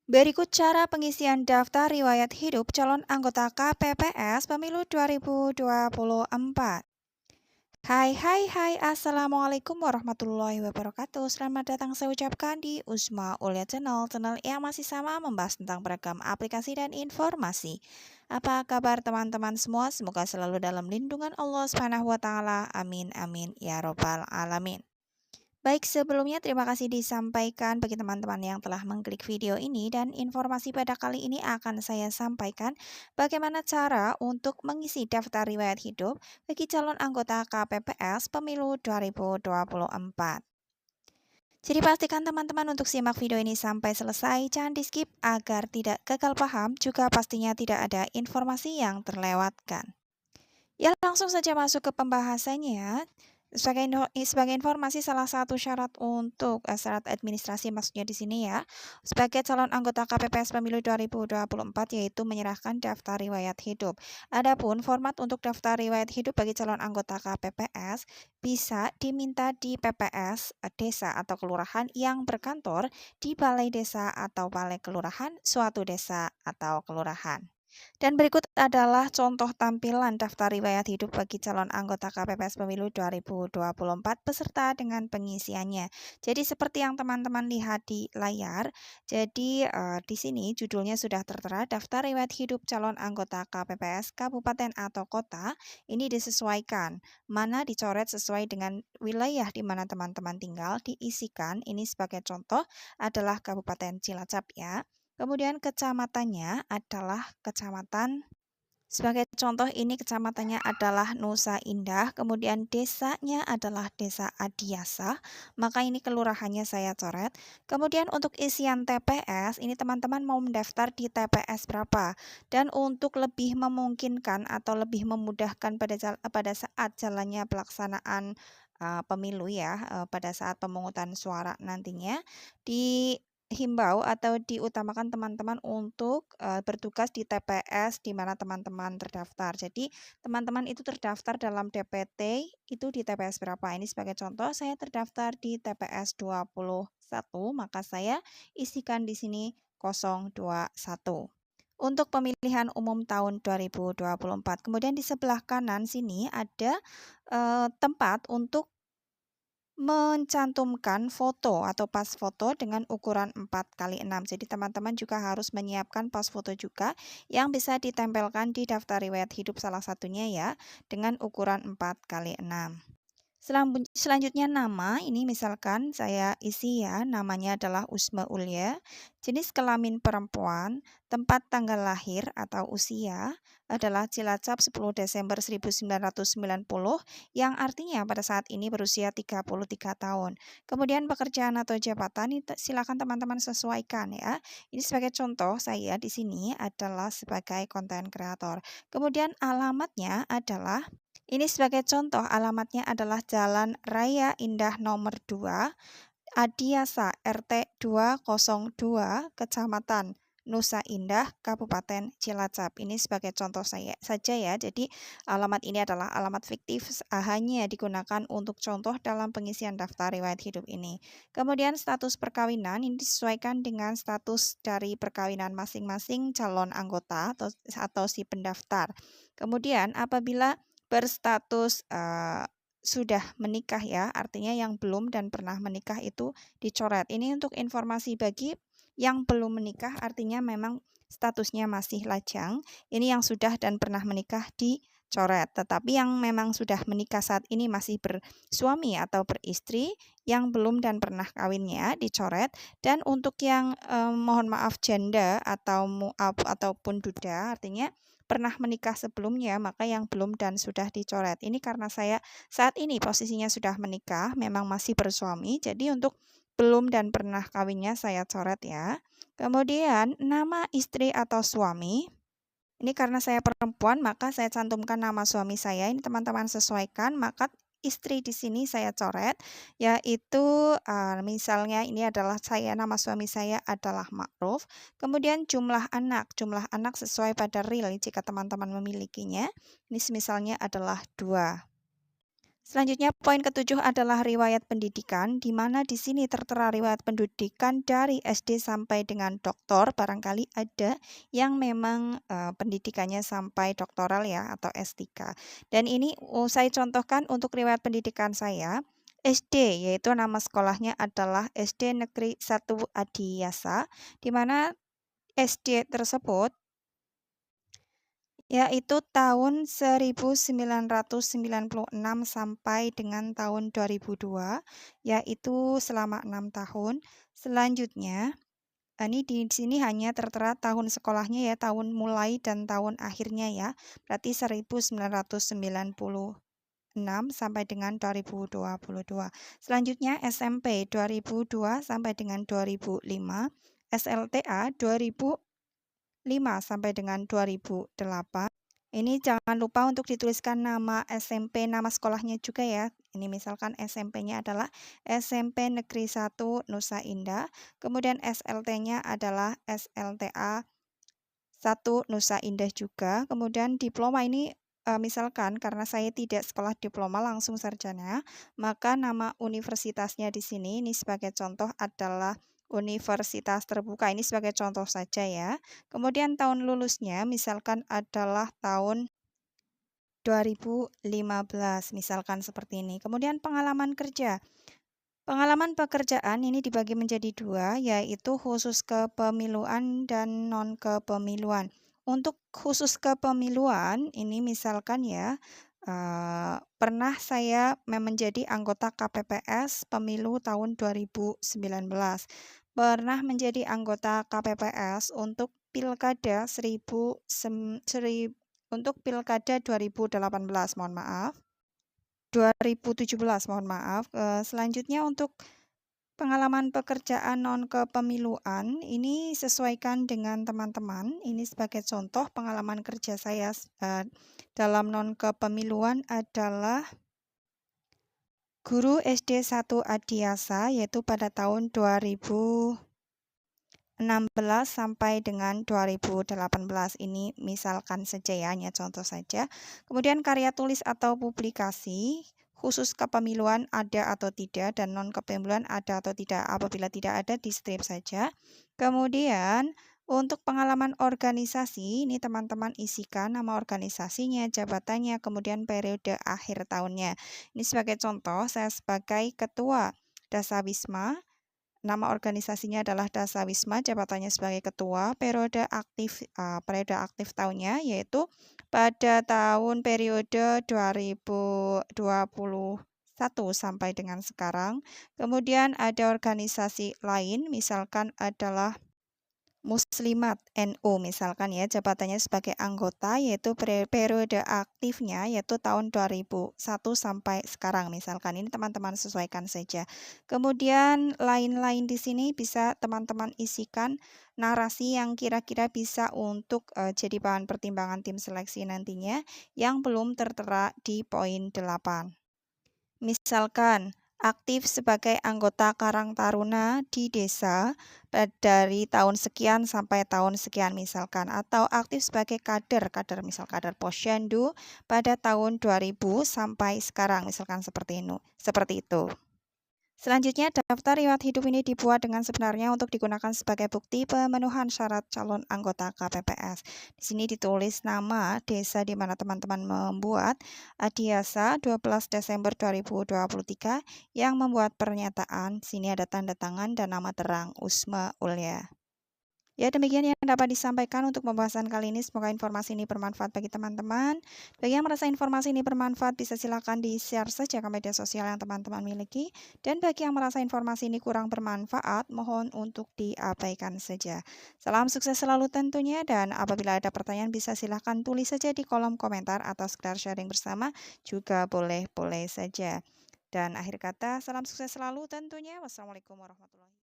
Berikut cara pengisian daftar riwayat hidup calon anggota KPPS Pemilu 2024. Hai, Assalamualaikum warahmatullahi wabarakatuh. Selamat datang saya ucapkan di Usma Ulia Channel yang masih sama membahas tentang beragam aplikasi dan informasi. Apa kabar teman-teman semua? Semoga selalu dalam lindungan Allah Subhanahu wa taala. Amin amin ya robbal alamin. Baik, sebelumnya terima kasih disampaikan bagi teman-teman yang telah mengklik video ini dan informasi pada kali ini akan saya sampaikan bagaimana cara untuk mengisi daftar riwayat hidup bagi calon anggota KPPS Pemilu 2024. Jadi pastikan teman-teman untuk simak video ini sampai selesai, jangan di-skip agar tidak gagal paham, juga pastinya tidak ada informasi yang terlewatkan. Ya, langsung saja masuk ke pembahasannya ya. Sebagai informasi, salah satu syarat untuk syarat administrasi maksudnya di sini ya, sebagai calon anggota KPPS Pemilu 2024 yaitu menyerahkan daftar riwayat hidup. Adapun format untuk daftar riwayat hidup bagi calon anggota KPPS bisa diminta di PPS desa atau kelurahan yang berkantor di balai desa atau balai kelurahan suatu desa atau kelurahan. Dan berikut adalah contoh tampilan daftar riwayat hidup bagi calon anggota KPPS Pemilu 2024 beserta dengan pengisiannya. Jadi seperti yang teman-teman lihat di layar, jadi di sini judulnya sudah tertera daftar riwayat hidup calon anggota KPPS kabupaten atau kota. Ini disesuaikan, mana dicoret sesuai dengan wilayah di mana teman-teman tinggal, diisikan. Ini sebagai contoh adalah Kabupaten Cilacap ya. Kemudian kecamatannya adalah sebagai contoh ini kecamatannya adalah Nusa Indah, kemudian desanya adalah Desa Adiasa, maka ini kelurahannya saya coret. Kemudian untuk isian TPS, ini teman-teman mau mendaftar di TPS berapa. Dan untuk lebih memungkinkan atau lebih memudahkan pada saat jalannya pelaksanaan pemilu ya, pada saat pemungutan suara nantinya, dihimbau atau diutamakan teman-teman untuk bertugas di TPS di mana teman-teman terdaftar. Jadi, teman-teman itu terdaftar dalam DPT itu di TPS berapa? Ini sebagai contoh, saya terdaftar di TPS 21, maka saya isikan di sini 021. Untuk pemilihan umum tahun 2024. Kemudian di sebelah kanan sini ada tempat untuk mencantumkan foto atau pas foto dengan ukuran 4x6. Jadi teman-teman juga harus menyiapkan pas foto juga yang bisa ditempelkan di daftar riwayat hidup salah satunya ya dengan ukuran 4x6. Selanjutnya nama, ini misalkan saya isi ya, namanya adalah Usma Ulia, jenis kelamin perempuan, tempat tanggal lahir atau usia adalah Cilacap 10 Desember 1990 yang artinya pada saat ini berusia 33 tahun. Kemudian pekerjaan atau jabatan ini silakan teman-teman sesuaikan ya. Ini sebagai contoh saya di sini adalah sebagai konten kreator. Kemudian alamatnya adalah ini sebagai contoh alamatnya adalah Jalan Raya Indah nomor 2, Adiasa RT 202, Kecamatan Nusa Indah, Kabupaten Cilacap. Ini sebagai contoh saya saja ya. Jadi alamat ini adalah alamat fiktif, hanya digunakan untuk contoh dalam pengisian daftar riwayat hidup ini. Kemudian status perkawinan ini disesuaikan dengan status dari perkawinan masing-masing calon anggota atau si pendaftar. Kemudian apabila berstatus sudah menikah ya, artinya yang belum dan pernah menikah itu dicoret. Ini untuk informasi bagi yang belum menikah, artinya memang statusnya masih lajang. Ini yang sudah dan pernah menikah dicoret. Tetapi yang memang sudah menikah saat ini masih bersuami atau beristri, yang belum dan pernah kawinnya dicoret. Dan untuk yang mohon maaf janda atau ataupun duda, artinya pernah menikah sebelumnya, maka yang belum dan sudah dicoret. Ini karena saya saat ini posisinya sudah menikah, memang masih bersuami, jadi untuk belum dan pernah kawinnya saya coret ya. Kemudian nama istri atau suami, ini karena saya perempuan, maka saya cantumkan nama suami saya. Ini teman-teman sesuaikan, maka istri di sini saya coret, yaitu misalnya ini adalah nama suami saya adalah Ma'ruf. Kemudian jumlah anak sesuai pada real jika teman-teman memilikinya. Ini misalnya adalah 2. Selanjutnya poin ketujuh adalah riwayat pendidikan, di mana di sini tertera riwayat pendidikan dari SD sampai dengan doktor. Barangkali ada yang memang pendidikannya sampai doktoral ya atau S3. Dan ini saya contohkan untuk riwayat pendidikan saya. SD yaitu nama sekolahnya adalah SD Negeri 1 Adiasa, di mana SD tersebut yaitu tahun 1996 sampai dengan tahun 2002, yaitu selama 6 tahun. Selanjutnya, ini di sini hanya tertera tahun sekolahnya ya, tahun mulai dan tahun akhirnya ya. Berarti 1996 sampai dengan 2022. Selanjutnya SMP 2002 sampai dengan 2005, SLTA 2005 sampai dengan 2008. Ini jangan lupa untuk dituliskan nama SMP, nama sekolahnya juga ya. Ini misalkan SMP-nya adalah SMP Negeri 1 Nusa Indah, kemudian SLT-nya adalah SLTA 1 Nusa Indah juga. Kemudian diploma ini misalkan karena saya tidak sekolah diploma langsung sarjana, maka nama universitasnya di sini ini sebagai contoh adalah Universitas Terbuka. Ini sebagai contoh saja ya. Kemudian tahun lulusnya misalkan adalah tahun 2015, misalkan seperti ini. Kemudian pengalaman kerja. Pengalaman pekerjaan ini dibagi menjadi dua, yaitu khusus kepemiluan dan non-kepemiluan. Untuk khusus kepemiluan, ini misalkan ya, pernah saya menjadi anggota KPPS pemilu tahun 2019. Pernah menjadi anggota KPPS untuk Pilkada untuk Pilkada 2018, mohon maaf. 2017, mohon maaf. Selanjutnya untuk pengalaman pekerjaan non-kepemiluan, ini sesuaikan dengan teman-teman. Ini sebagai contoh pengalaman kerja saya dalam non-kepemiluan adalah guru SD 1 Adiasa, yaitu pada tahun 2016 sampai dengan 2018. Ini misalkan saja ya, hanya contoh saja. Kemudian karya tulis atau publikasi, khusus kepemiluan ada atau tidak, dan non-kepemiluan ada atau tidak. Apabila tidak ada, di strip saja. Kemudian untuk pengalaman organisasi, ini teman-teman isikan nama organisasinya, jabatannya, kemudian periode akhir tahunnya. Ini sebagai contoh, saya sebagai ketua Dasawisma. Nama organisasinya adalah Dasawisma, jabatannya sebagai ketua, periode aktif tahunnya yaitu pada tahun periode 2021 sampai dengan sekarang. Kemudian ada organisasi lain, misalkan adalah Muslimat NU misalkan ya, jabatannya sebagai anggota yaitu periode aktifnya yaitu tahun 2001 sampai sekarang misalkan. Ini teman-teman sesuaikan saja. Kemudian lain-lain di sini bisa teman-teman isikan narasi yang kira-kira bisa untuk jadi bahan pertimbangan tim seleksi nantinya yang belum tertera di poin 8. Misalkan aktif sebagai anggota Karang Taruna di desa dari tahun sekian sampai tahun sekian misalkan, atau aktif sebagai kader misal kader Posyandu pada tahun 2000 sampai sekarang misalkan seperti itu. Selanjutnya, daftar riwayat hidup ini dibuat dengan sebenarnya untuk digunakan sebagai bukti pemenuhan syarat calon anggota KPPS. Di sini ditulis nama desa di mana teman-teman membuat Adiasa 12 Desember 2023 yang membuat pernyataan. Di sini ada tanda tangan dan nama terang Usma Ulya. Ya, demikian yang dapat disampaikan untuk pembahasan kali ini. Semoga informasi ini bermanfaat bagi teman-teman. Bagi yang merasa informasi ini bermanfaat, bisa silakan di-share saja ke media sosial yang teman-teman miliki. Dan bagi yang merasa informasi ini kurang bermanfaat, mohon untuk diabaikan saja. Salam sukses selalu tentunya, dan apabila ada pertanyaan bisa silakan tulis saja di kolom komentar atau sekedar sharing bersama, juga boleh-boleh saja. Dan akhir kata, salam sukses selalu tentunya. Wassalamualaikum warahmatullahi wabarakatuh.